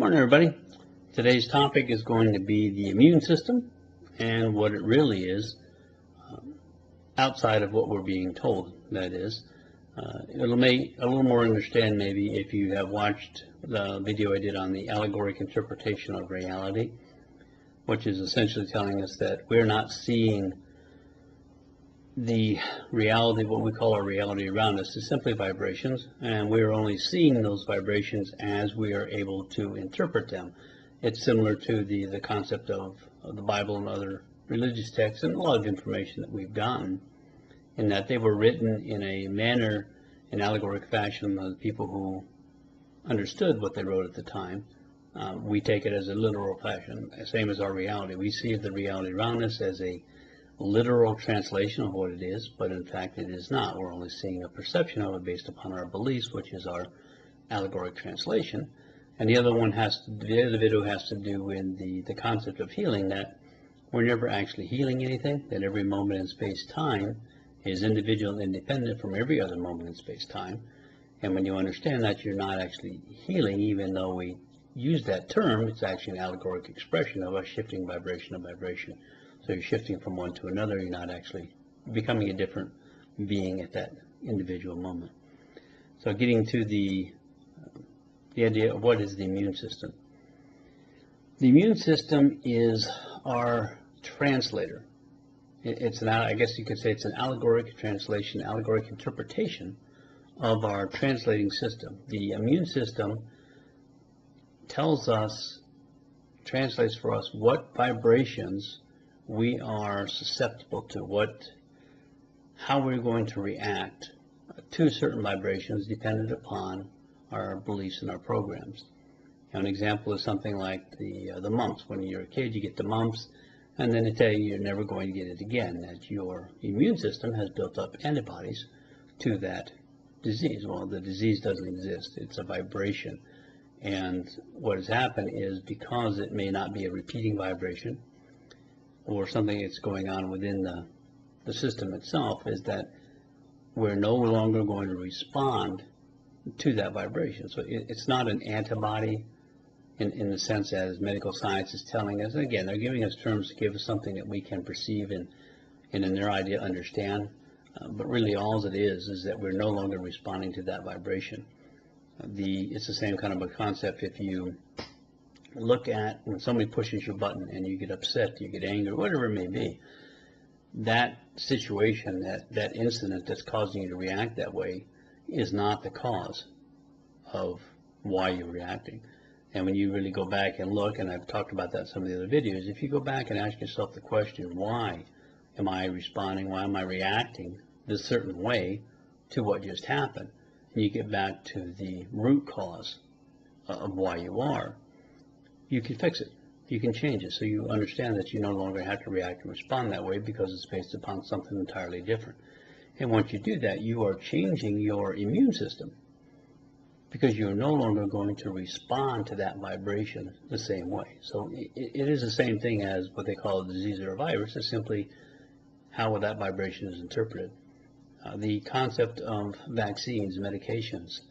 Morning, everybody. Today's topic is going to be the immune system and what it really is, outside of what we're being told, that is. It'll make a little more understand maybe if you have watched the video I did on the allegoric interpretation of reality, which is essentially telling us that we're not seeing the reality, what we call our reality around us, is simply vibrations, and we're only seeing those vibrations as we are able to interpret them. It's similar to the concept of the Bible and other religious texts and a lot of information that we've gotten, in that they were written in a manner, in allegoric fashion, by the people who understood what they wrote at the time. We take it as a literal fashion, same as our reality. We see the reality around us as a literal translation of what it is, but in fact it is not. We're only seeing a perception of it based upon our beliefs, which is our allegoric translation. And the other one the other video has to do with the concept of healing, that we're never actually healing anything, that every moment in space-time is individual and independent from every other moment in space-time. And when you understand that, you're not actually healing, even though we use that term, it's actually an allegoric expression of a shifting vibration of vibration. So you're shifting from one to another, you're not actually becoming a different being at that individual moment. So getting to the idea of what is the immune system. The immune system is our translator. I guess you could say it's an allegoric translation, allegoric interpretation of our translating system. The immune system tells us, translates for us what vibrations we are susceptible to, how we're going to react to certain vibrations dependent upon our beliefs and our programs. An example is something like the mumps. When you're a kid, you get the mumps, and then they tell you you're never going to get it again, that your immune system has built up antibodies to that disease. Well, the disease doesn't exist. It's a vibration. And what has happened is, because it may not be a repeating vibration, or something that's going on within the system itself, is that we're no longer going to respond to that vibration. So it's not an antibody in the sense as medical science is telling us. And again, they're giving us terms to give us something that we can perceive and in their idea understand. But really all it is that we're no longer responding to that vibration. It's the same kind of a concept. If you look at when somebody pushes your button and you get upset, you get angry, whatever it may be, that situation, that incident that's causing you to react that way is not the cause of why you're reacting. And when you really go back and look, and I've talked about that in some of the other videos, if you go back and ask yourself the question, why am I responding, why am I reacting this certain way to what just happened, and you get back to the root cause of why you are, you can fix it. You can change it. So you understand that you no longer have to react and respond that way, because it's based upon something entirely different. And once you do that, you are changing your immune system, because you're no longer going to respond to that vibration the same way. So it is the same thing as what they call a disease or a virus. It's simply how that vibration is interpreted. The concept of vaccines, medications,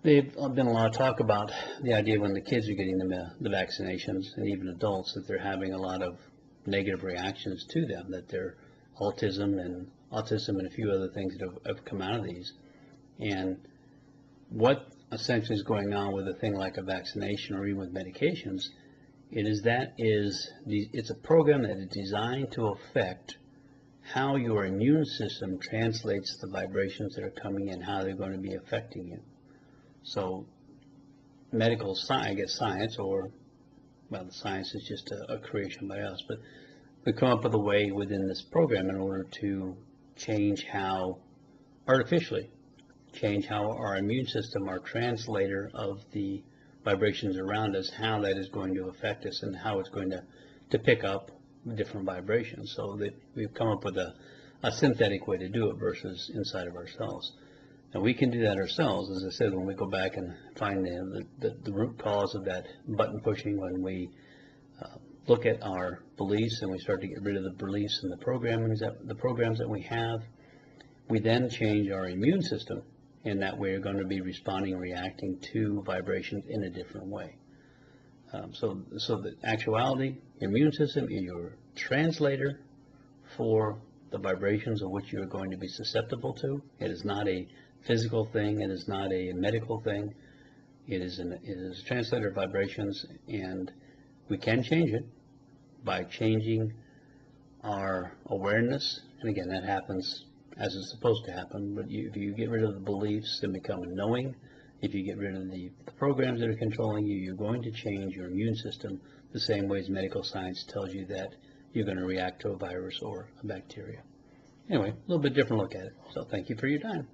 there's been a lot of talk about the idea when the kids are getting the vaccinations, and even adults, that they're having a lot of negative reactions to them, that they're autism and a few other things that have come out of these. And what essentially is going on with a thing like a vaccination or even with medications, it's a program that is designed to affect how your immune system translates the vibrations that are coming in, how they're going to be affecting you. So medical science, or, well, the science is just a creation by us, but we come up with a way within this program in order to artificially change how our immune system, our translator of the vibrations around us, how that is going to affect us and how it's going to pick up different vibrations. So that we've come up with a synthetic way to do it versus inside of ourselves. And we can do that ourselves, as I said, when we go back and find the root cause of that button pushing, when we look at our beliefs and we start to get rid of the beliefs and the programs that we have. We then change our immune system and that way you're going to be responding and reacting to vibrations in a different way. So the actuality, your immune system is your translator for the vibrations of which you're going to be susceptible to. It is not a physical thing. It is not a medical thing. It is a translator of vibrations, and we can change it by changing our awareness. And again, that happens as it's supposed to happen. But if you get rid of the beliefs and become a knowing, if you get rid of the programs that are controlling you, you're going to change your immune system the same way as medical science tells you that you're going to react to a virus or a bacteria. Anyway, a little bit different look at it. So thank you for your time.